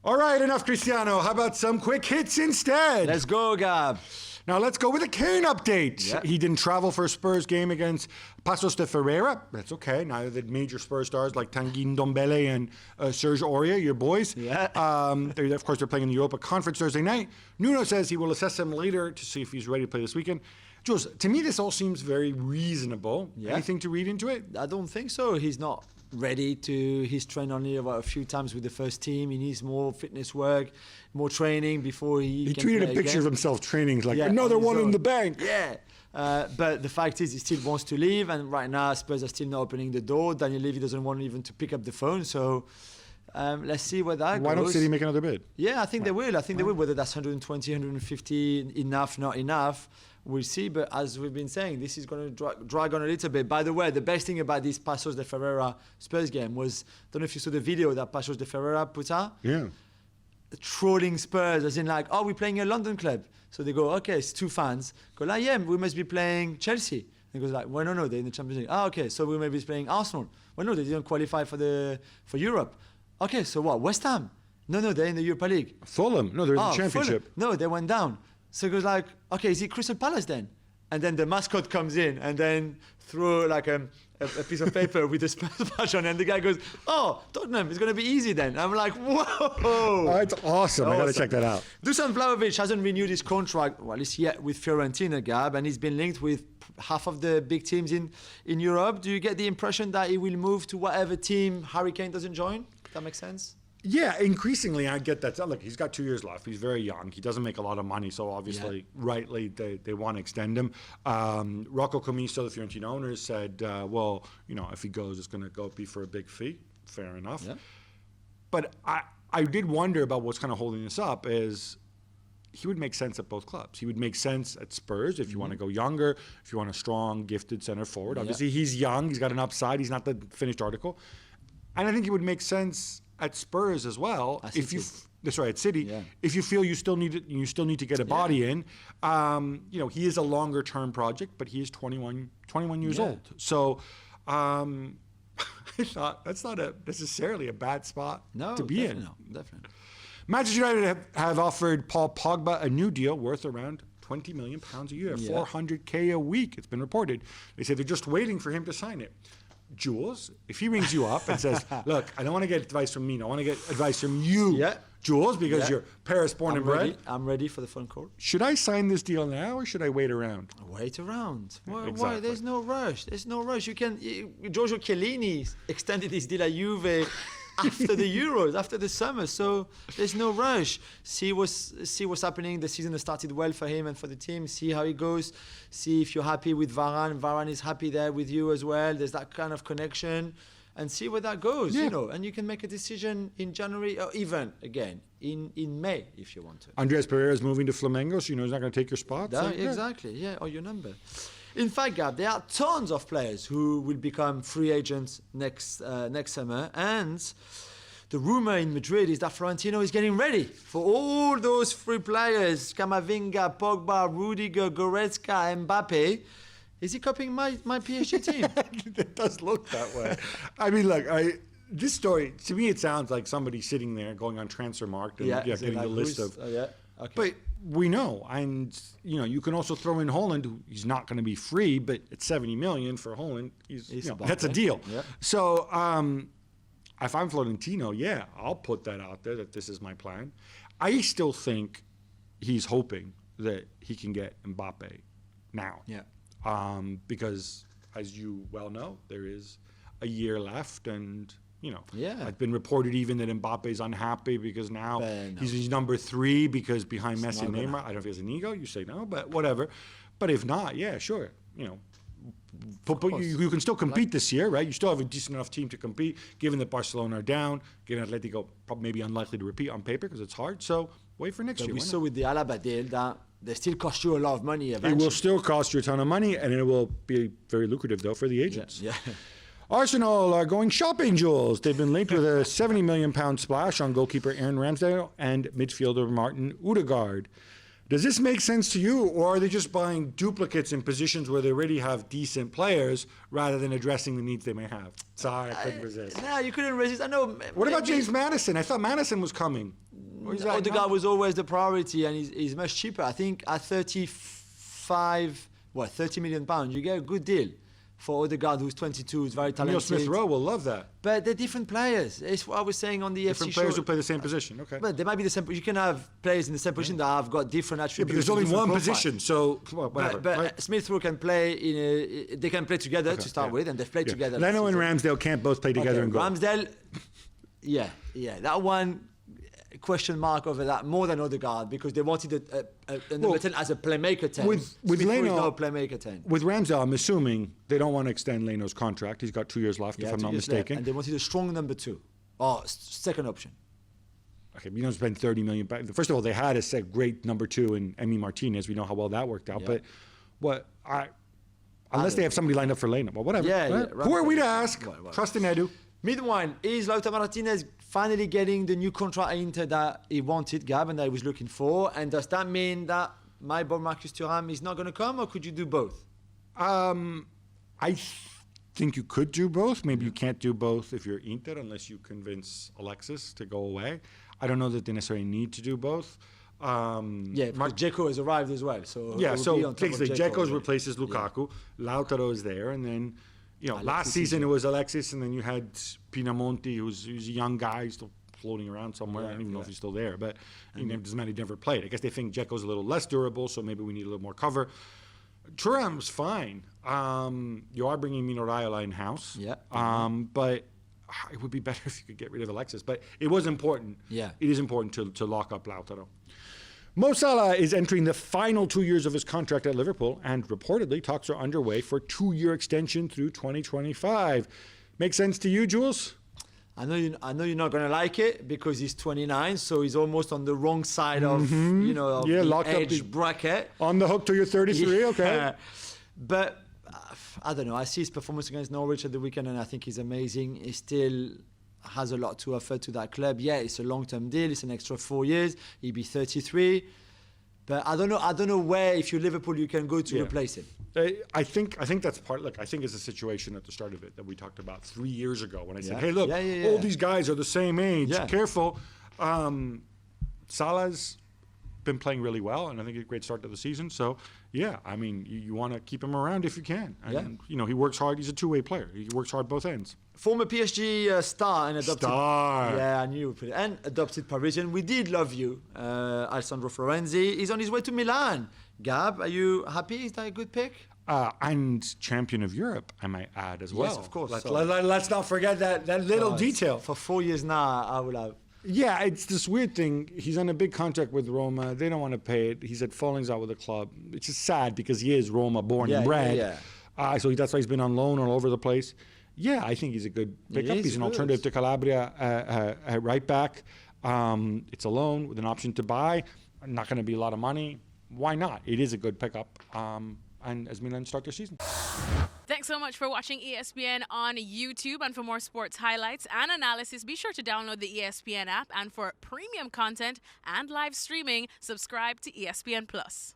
All right, enough Cristiano. How about some quick hits instead? Let's go, Gab. Now let's go with a Kane update. Yeah. He didn't travel for a Spurs game against Paços de Ferreira. That's okay. Neither did major Spurs stars like Tanguy Ndombele and Serge Aurier, your boys. Yeah. Of course, they're playing in the Europa Conference Thursday night. Nuno says he will assess him later to see if he's ready to play this weekend. Jules, to me, this all seems very reasonable. Yeah. Anything to read into it? I don't think so. He's not ready to. He's trained only a few times with the first team. He needs more fitness work, more training before he can tweeted play a picture again. of himself training like, Yeah, another on his one in own. the bank. Yeah. But the fact is, he still wants to leave, and right now Spurs are still not opening the door. Daniel Levy doesn't want even to pick up the phone. So let's see where that goes. Why don't City make another bid? Yeah, I think they will. I think they will. Whether that's 120, 150, enough, not enough, we'll see. But as we've been saying, this is going to drag on a little bit. By the way, the best thing about this Paços de Ferreira Spurs game was, I don't know if you saw the video that Paços de Ferreira put out. Yeah. Trolling Spurs, as in like, oh, we're playing a London club. So they go, okay, it's two fans. Go like, yeah, we must be playing Chelsea. And he goes like, well, no, they're in the Champions League. Oh, okay, so we may be playing Arsenal. Well, no, they didn't qualify for Europe. Okay, so what? West Ham? No, they're in the Europa League. Fulham. No, they're in the Championship. Fulham. No, they went down. So he goes like, okay, is it Crystal Palace then? And then the mascot comes in and then throw like a piece of paper with the Spurs badge on, and the guy goes, oh, Tottenham, it's going to be easy then. I'm like, whoa. Oh, that's awesome. I got to check that out. Dusan Vlahovic hasn't renewed his contract, well, at least yet, with Fiorentina, Gab, and he's been linked with half of the big teams in Europe. Do you get the impression that he will move to whatever team Harry Kane doesn't join? That makes sense? Yeah, increasingly I get that. Look, he's got 2 years left. He's very young. He doesn't make a lot of money, so obviously, rightly, they want to extend him. Rocco Commisso, the Fiorentina owner, said, well, if he goes, it's going to be for a big fee. Fair enough. Yeah. But I did wonder about what's kind of holding this up is he would make sense at both clubs. He would make sense at Spurs if you want to go younger, if you want a strong, gifted center forward. Obviously, he's young. He's got an upside. He's not the finished article. And I think he would make sense at Spurs as well. At City. Yeah. If you feel you still need to get a body in, he is a longer term project, but he is 21 years old. So I thought that's not necessarily a bad spot to be in. No, definitely. Manchester United have offered Paul Pogba a new deal worth around £20 million a year, $400K a week. It's been reported. They say they're just waiting for him to sign it. Jules, if he rings you up and says, look, I don't want to get advice from me. I want to get advice from you, Jules, because you're Paris born and bred. I'm ready for the phone call. Should I sign this deal now or should I wait around? Wait around. Exactly. Why? There's no rush. Giorgio Chiellini extended his deal at Juve after the Euros, after the summer. So there's no rush. See what's happening. The season has started well for him and for the team. See how it goes. See if you're happy with Varane. Varane is happy there with you as well. There's that kind of connection. And see where that goes, and you can make a decision in January or even, again, in May if you want to. Andreas Pereira is moving to Flamengo, so he's not going to take your spot? Exactly, or your number. In fact, Gab, there are tons of players who will become free agents next summer, and the rumor in Madrid is that Florentino is getting ready for all those free players, Camavinga, Pogba, Rudiger, Goretzka, Mbappe. Is he copying my PSG team? It does look that way. I mean, look, this story, to me, it sounds like somebody sitting there going on Transfermarkt and getting the list of... Okay. But we know, and you can also throw in Holland, who he's not going to be free, but at 70 million for Holland, that's a deal. Yeah. So if I'm Florentino, I'll put that out there that this is my plan. I still think he's hoping that he can get Mbappe now. Yeah. Because, as you well know, there is a year left, and it's been reported even that Mbappe's unhappy because now he's number 3 because behind Messi and Neymar. I don't know if he has an ego. You say no, but whatever. But if not, sure. But you can still compete this year, right? You still have a decent enough team to compete, given that Barcelona are down, given Atletico probably maybe unlikely to repeat on paper because it's hard. So wait for next year. We saw with the Alaba deal that they still cost you a lot of money eventually. It will still cost you a ton of money, and it will be very lucrative, though, for the agents. Yeah. Arsenal are going shopping, Jules. They've been linked with a £70 million splash on goalkeeper Aaron Ramsdale and midfielder Martin Odegaard. Does this make sense to you, or are they just buying duplicates in positions where they already have decent players rather than addressing the needs they may have? Sorry, I couldn't resist. No, you couldn't resist. I know. What about James Maddison? I thought Maddison was coming. Odegaard was always the priority, and he's much cheaper. I think at 30 million pounds, you get a good deal for Odegaard, who's 22, who's very talented. Smith-Rowe will love that. But they're different players. It's what I was saying on the different FC players show. who play the same position. Okay. But they might be the same. You can have players in the same position that have got different attributes. But there's only one position, so whatever. But right? Smith-Rowe can play they can play together to start with, and they've played together. Leno and Ramsdale can't both play together and go. Ramsdale, yeah, that one. Question mark over that more than Odegaard, because they wanted a number 10 as a playmaker 10. With Leno, no playmaker 10. With Ramsdale, I'm assuming they don't want to extend Leno's contract. He's got 2 years left, if I'm not mistaken. And they wanted a strong number 2, or second option. Okay, we don't spend 30 million. First of all, they had a great number 2 in Emi Martinez. We know how well that worked out. Yeah. But unless they have somebody lined up for Leno, well, whatever. Who are we to ask? Trust in Edu. Meanwhile, is Lautaro Martinez finally getting the new contract at Inter that he wanted, Gab, and that he was looking for? And does that mean that my boy Marcus Thuram is not going to come, or could you do both? I think you could do both. Maybe you can't do both if you're Inter, unless you convince Alexis to go away. I don't know that they necessarily need to do both. Because Dzeko has arrived as well. So basically Dzeko's replaces Lukaku. Lautaro is there, and then last season it was Alexis, and then you had Pinamonti, who's a young guy still floating around somewhere. I don't even know if he's still there, but it doesn't matter. He never played. I guess they think Dzeko's a little less durable, so maybe we need a little more cover. Thuram's fine. You are bringing Mino Raiola in-house. But it would be better if you could get rid of Alexis. But it was important. Yeah. It is important to lock up Lautaro. Mo Salah is entering the final 2 years of his contract at Liverpool, and reportedly talks are underway for a 2-year extension through 2025. Make sense to you, Jules? I know you're not going to like it, because he's 29, so he's almost on the wrong side of the age bracket. On the hook till you're 33, okay. But I don't know. I see his performance against Norwich at the weekend, and I think he's amazing. He still has a lot to offer to that club. Yeah, it's a long-term deal. It's an extra 4 years. He'll be 33. But I don't know where, if you're Liverpool, you can go to replace him. I think that's part. Look, I think it's a situation at the start of it that we talked about 3 years ago when I said, "Hey, look, all these guys are the same age. Careful." Salah's been playing really well, and I think a great start to the season. So, I mean, you want to keep him around if you can. And he works hard. He's a two-way player. He works hard both ends. Former PSG star and adopted. Yeah, I knew you would put it. And adopted Parisian. We did love you, Alessandro Florenzi. He's on his way to Milan. Gab, are you happy? Is that a good pick? And champion of Europe, I might add as well. Yes, of course. Let's not forget that little detail. For 4 years now, I will have. Yeah, it's this weird thing. He's on a big contract with Roma. They don't want to pay it. He's had fallings out with the club. It's just sad because he is Roma born and bred. So that's why he's been on loan all over the place. Yeah, I think he's a good pickup. He's an alternative to Calabria at right back. It's a loan with an option to buy. Not going to be a lot of money. Why not? It is a good pickup. And as Milan start their season. Thanks so much for watching ESPN on YouTube. And for more sports highlights and analysis, be sure to download the ESPN app. And for premium content and live streaming, subscribe to ESPN Plus.